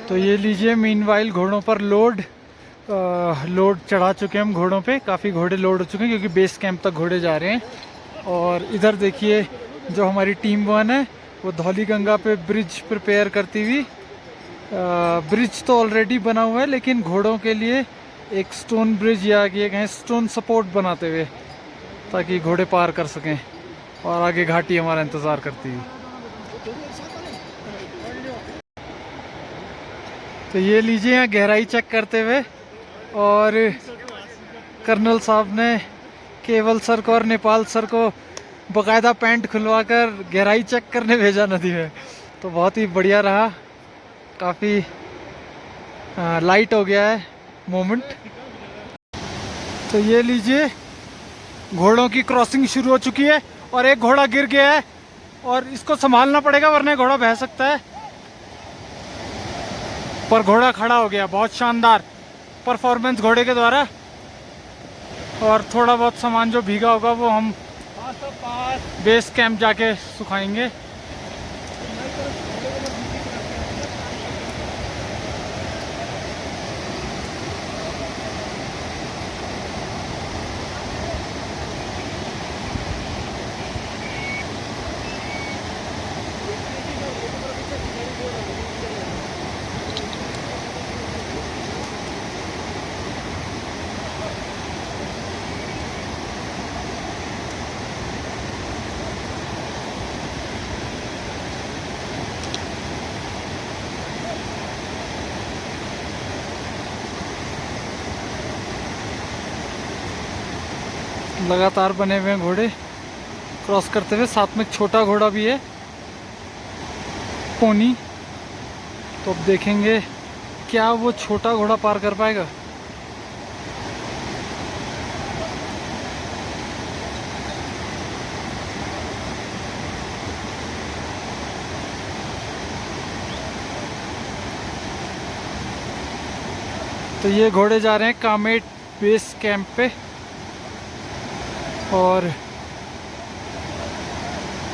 तो ये लीजिए, मीनवाइल घोड़ों पर लोड चढ़ा चुके हैं हम घोड़ों पे। काफ़ी घोड़े लोड हो चुके हैं क्योंकि बेस कैंप तक घोड़े जा रहे हैं। और इधर देखिए जो हमारी टीम 1 है वो धौली गंगा पे ब्रिज प्रिपेयर करती हुई। ब्रिज तो ऑलरेडी बना हुआ है लेकिन घोड़ों के लिए एक स्टोन ब्रिज या ये कहें स्टोन सपोर्ट बनाते हुए, ताकि घोड़े पार कर सकें और आगे घाटी हमारा इंतज़ार करती है। तो ये लीजिए यहाँ गहराई चेक करते हुए, और कर्नल साहब ने केवल सर को और नेपाल सर को बकायदा पैंट खुलवा कर गहराई चेक करने भेजा नदी में। तो बहुत ही बढ़िया रहा, काफ़ी लाइट हो गया है मोमेंट। तो ये लीजिए घोड़ों की क्रॉसिंग शुरू हो चुकी है और एक घोड़ा गिर गया है और इसको संभालना पड़ेगा वरना घोड़ा बह सकता है। पर घोड़ा खड़ा हो गया, बहुत शानदार परफॉर्मेंस घोड़े के द्वारा। और थोड़ा बहुत सामान जो भीगा होगा वो हम बेस कैंप जाके सुखाएंगे। लगातार बने हुए हैं घोड़े क्रॉस करते हुए, साथ में एक छोटा घोड़ा भी है पोनी। तो अब देखेंगे क्या वो छोटा घोड़ा पार कर पाएगा। तो ये घोड़े जा रहे हैं कामेट बेस कैंप पे, और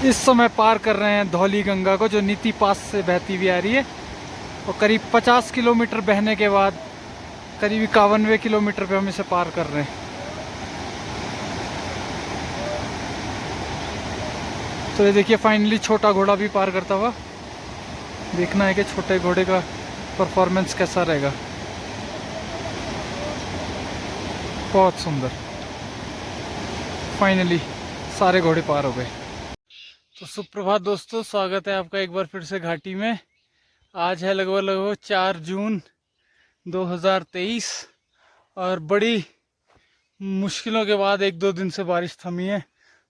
इस समय पार कर रहे हैं धौली गंगा को जो नीति पास से बहती हुई आ रही है। और करीब 50 किलोमीटर बहने के बाद करीब 51वें किलोमीटर पे हम इसे पार कर रहे हैं। तो ये देखिए फाइनली छोटा घोड़ा भी पार करता हुआ। देखना है कि छोटे घोड़े का परफॉर्मेंस कैसा रहेगा। बहुत सुंदर, फाइनली सारे घोड़े पार हो गए। तो सुप्रभात दोस्तों, स्वागत है आपका एक बार फिर से घाटी में। आज है लगभग 4 जून 2023 और बड़ी मुश्किलों के बाद 1-2 दिन से बारिश थमी है,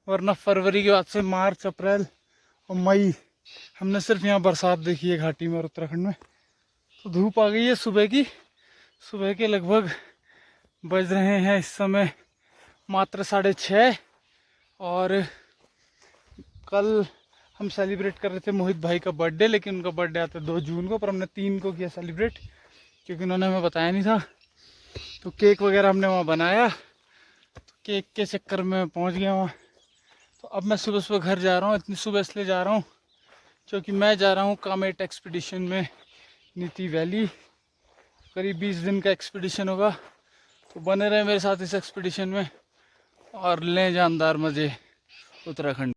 वरना फरवरी के बाद से मार्च, अप्रैल और मई हमने सिर्फ यहाँ बरसात देखी है घाटी में और उत्तराखंड में। तो धूप आ गई है सुबह के लगभग बज रहे हैं इस समय मात्र 6:30। और कल हम सेलिब्रेट कर रहे थे मोहित भाई का बर्थडे, लेकिन उनका बर्थडे आता है 2 जून को, पर हमने 3 को किया सेलिब्रेट क्योंकि उन्होंने हमें बताया नहीं था। तो केक वगैरह हमने वहाँ बनाया, तो केक के चक्कर में पहुँच गया वहाँ। तो अब मैं सुबह घर जा रहा हूँ। इतनी सुबह इसलिए जा रहा हूँ क्योंकि मैं जा रहा हूँ कामेट एक्सपीडिशन में नीति वैली। करीब 20 दिन का एक्सपीडिशन होगा, तो बने रहे मेरे साथ इस एक्सपीडिशन में और लें जानदार मज़े उत्तराखंड।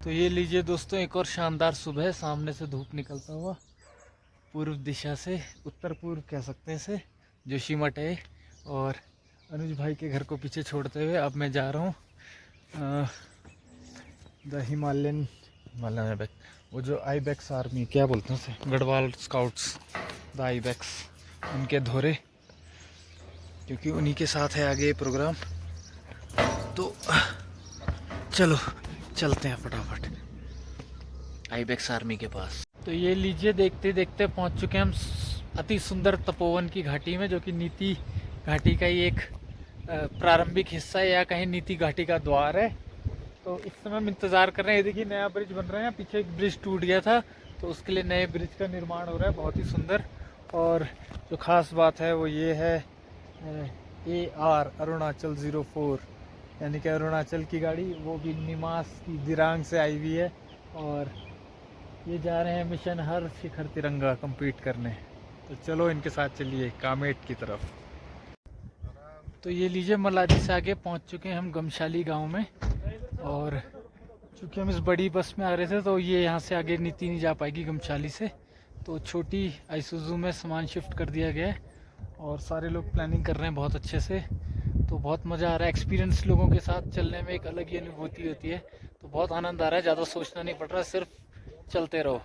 तो ये लीजिए दोस्तों, एक और शानदार सुबह। सामने से धूप निकलता हुआ पूर्व दिशा से, उत्तर पूर्व कह सकते हैं इसे, जोशीमठ है। और अनुज भाई के घर को पीछे छोड़ते हुए अब मैं जा रहा हूँ द हिमालयन वो जो आईबेक्स आर्मी, क्या बोलते हैं उसे, गढ़वाल स्काउट्स, द आईबेक्स, उनके धोरे, क्योंकि उन्हीं के साथ है आगे ये प्रोग्राम। तो चलो चलते हैं फटाफट आईबेक्स आर्मी के पास। तो ये लीजिए, देखते देखते पहुंच चुके हैं हम अति सुंदर तपोवन की घाटी में, जो कि नीति घाटी का ही एक प्रारंभिक हिस्सा है, या कहीं नीति घाटी का द्वार है। तो इस समय हम इंतज़ार कर रहे हैं। ये देखिए नया ब्रिज बन रहा है, पीछे एक ब्रिज टूट गया था तो उसके लिए नए ब्रिज का निर्माण हो रहा है, बहुत ही सुंदर। और जो ख़ास बात है वो ये है AR अरुणाचल 04 यानी कि अरुणाचल की गाड़ी, वो भी निमास की दिरांग से आई हुई है। और ये जा रहे हैं मिशन हर शिखर तिरंगा कंप्लीट करने। तो चलो इनके साथ चलिए कामेट की तरफ। तो ये लीजिए, मलादी से आगे पहुंच चुके हैं हम गमशाली गांव में। और चूँकि हम इस बड़ी बस में आ रहे थे तो ये यहाँ से आगे नीति नहीं जा पाएगी गमशाली से, तो छोटी आइसुजू में सामान शिफ्ट कर दिया गया है। और सारे लोग प्लानिंग कर रहे हैं बहुत अच्छे से, तो बहुत मज़ा आ रहा है। एक्सपीरियंस लोगों के साथ चलने में एक अलग ही अनुभूति होती है, तो बहुत आनंद आ रहा है। ज़्यादा सोचना नहीं पड़ रहा, सिर्फ चलते रहो।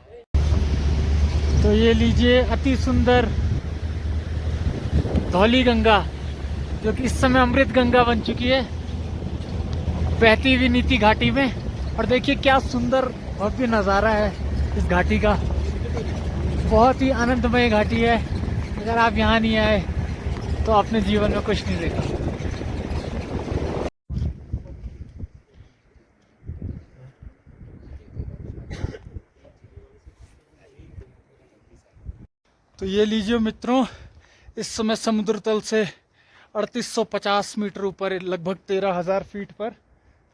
तो ये लीजिए अति सुंदर धौली गंगा, जो कि इस समय अमृत गंगा बन चुकी है, बहती हुई नीति घाटी में। और देखिए क्या सुंदर भव्य नज़ारा है इस घाटी का, बहुत ही आनंदमय घाटी है। अगर आप यहाँ नहीं आए तो आपने जीवन में कुछ नहीं देखा। तो ये लीजिए मित्रों, इस समय समुद्र तल से 3850 मीटर ऊपर, लगभग 13,000 फीट पर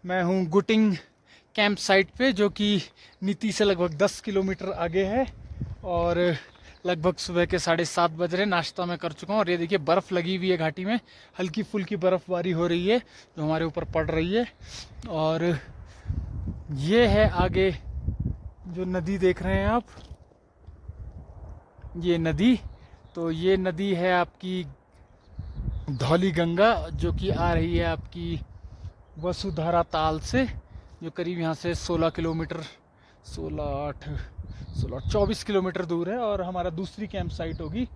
मैं हूँ गुटिंग कैंप साइट पे, जो कि नीति से लगभग 10 किलोमीटर आगे है। और लगभग सुबह के 7:30 बज रहे। नाश्ता मैं कर चुका हूँ। और ये देखिए बर्फ़ लगी हुई है घाटी में, हल्की फुल्की बर्फ़बारी हो रही है जो हमारे ऊपर पड़ रही है। और ये है आगे जो नदी देख रहे हैं आप, ये नदी, तो ये नदी है आपकी धौली गंगा, जो कि आ रही है आपकी वसुधारा ताल से, जो करीब यहाँ से 16 किलोमीटर 24 किलोमीटर दूर है। और हमारा दूसरी कैंप साइट होगी।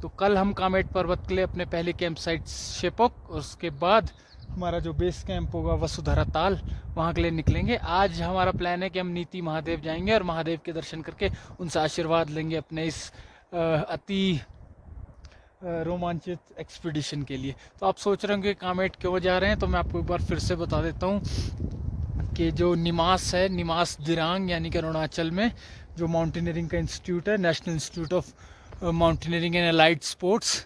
तो कल हम कामेट पर्वत के लिए अपने पहले कैंप साइट शेपोक, और उसके बाद हमारा जो बेस कैंप होगा वसुधारा ताल, वहाँ के लिए निकलेंगे। आज हमारा प्लान है कि हम नीति महादेव जाएंगे और महादेव के दर्शन करके उनसे आशीर्वाद लेंगे अपने इस अति रोमांचित एक्सपीडिशन के लिए। तो आप सोच रहे होंगे कामेट क्यों जा रहे हैं, तो मैं आपको एक बार फिर से बता देता हूँ कि जो निमास है, निमास दिरांग यानी कि अरुणाचल में जो माउंटेनियरिंग का इंस्टीट्यूट है, national institute of mountaineering and allied sports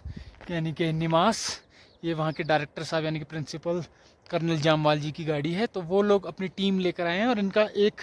यानी कि निमास, ये वहाँ के डायरेक्टर साहब यानी कि प्रिंसिपल कर्नल जामवाल जी की गाड़ी है। तो वो लोग अपनी टीम लेकर आए हैं और इनका एक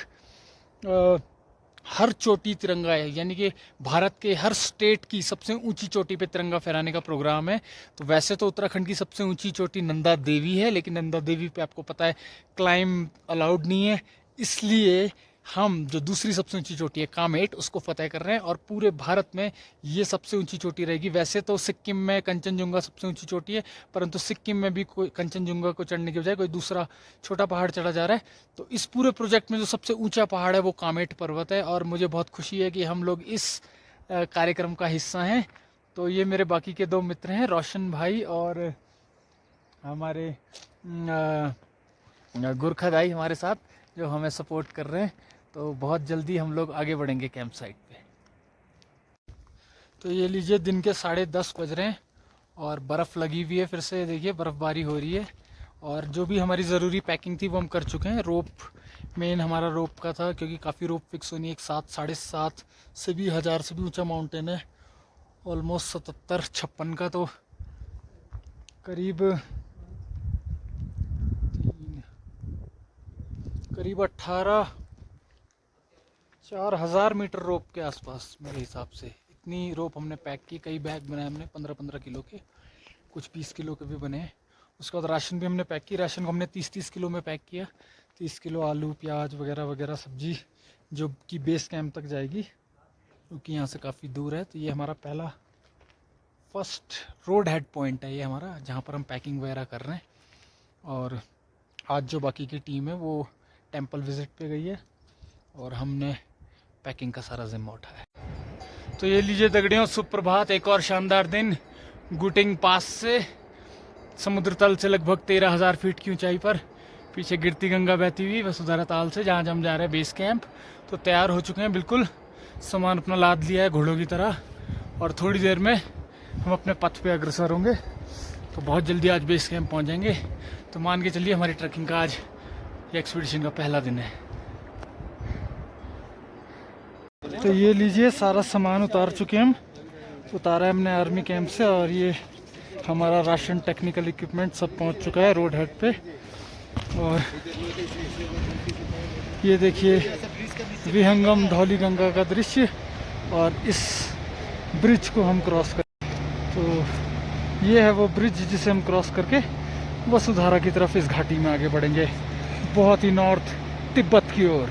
हर चोटी तिरंगा है, यानी कि भारत के हर स्टेट की सबसे ऊंची चोटी पे तिरंगा फहराने का प्रोग्राम है। तो वैसे तो उत्तराखंड की सबसे ऊंची चोटी नंदा देवी है, लेकिन नंदा देवी पे आपको पता है क्लाइम अलाउड नहीं है, इसलिए हम जो दूसरी सबसे ऊंची चोटी है कामेट, उसको फतेह कर रहे हैं। और पूरे भारत में ये सबसे ऊंची चोटी रहेगी। वैसे तो सिक्किम में कंचनजुंगा सबसे ऊंची चोटी है, परंतु सिक्किम में भी कोई कंचनजुंगा को चढ़ने के बजाय कोई दूसरा छोटा पहाड़ चढ़ा जा रहा है। तो इस पूरे प्रोजेक्ट में जो सबसे ऊंचा पहाड़ है वो कामेट पर्वत है। और मुझे बहुत खुशी है कि हम लोग इस कार्यक्रम का हिस्सा हैं। तो ये मेरे बाकी के 2 मित्र हैं, रोशन भाई और हमारे गुरखा दाई हमारे साथ, जो हमें सपोर्ट कर रहे हैं। तो बहुत जल्दी हम लोग आगे बढ़ेंगे कैंप साइट पे। तो ये लीजिए, दिन के 10:30 बज रहे हैं और बर्फ़ लगी हुई है, फिर से देखिए बर्फ़बारी हो रही है। और जो भी हमारी ज़रूरी पैकिंग थी वो हम कर चुके हैं। रोप मेन हमारा रोप का था, क्योंकि काफ़ी रोप फिक्स होनी है। एक 7-7.5 से भी 1000 से भी ऊंचा माउंटेन है, ऑलमोस्ट 77-56 का। तो करीब 4,000 मीटर रोप के आसपास मेरे हिसाब से। इतनी रोप हमने पैक की, कई बैग बनाए हमने 15-15 किलो के, कुछ 20 किलो के भी बने। उसके बाद राशन भी हमने पैक की। राशन को हमने 30-30 किलो में पैक किया। 30 किलो आलू, प्याज वगैरह वगैरह सब्जी, जो कि बेस कैंप तक जाएगी, क्योंकि यहाँ से काफ़ी दूर है। तो ये हमारा पहला फर्स्ट रोड हेड पॉइंट है ये हमारा, जहाँ पर हम पैकिंग वगैरह कर रहे हैं। और आज जो बाकी की टीम है वो टेंपल विज़िट पे गई है और हमने पैकिंग का सारा जिम्मा उठाया। तो ये लीजिए दगड़ियों, सुप्रभात। एक और शानदार दिन गुटिंग पास से, समुद्र तल से लगभग 13,000 फीट की ऊंचाई पर, पीछे गिरती गंगा बहती हुई वसुधारा ताल से, जहाँ हम जा रहे हैं बेस कैंप। तो तैयार हो चुके हैं बिल्कुल, सामान अपना लाद लिया है घोड़ों की तरह, और थोड़ी देर में हम अपने पथ पे अग्रसर होंगे। तो बहुत जल्दी आज बेस कैंप पहुँच जाएंगे। तो मान के चलिए हमारी ट्रैकिंग का आज ये एक्सपीडिशन का पहला दिन है। तो ये लीजिए, सारा सामान उतार चुके हम, उतारा है हमने आर्मी कैंप से। और ये हमारा राशन, टेक्निकल इक्विपमेंट सब पहुंच चुका है रोड हेड पे। और ये देखिए विहंगम धौली गंगा का दृश्य, और इस ब्रिज को हम क्रॉस कर, तो ये है वो ब्रिज जिसे हम क्रॉस करके वसुधारा की तरफ इस घाटी में आगे बढ़ेंगे, बहुत ही नॉर्थ तिब्बत की ओर।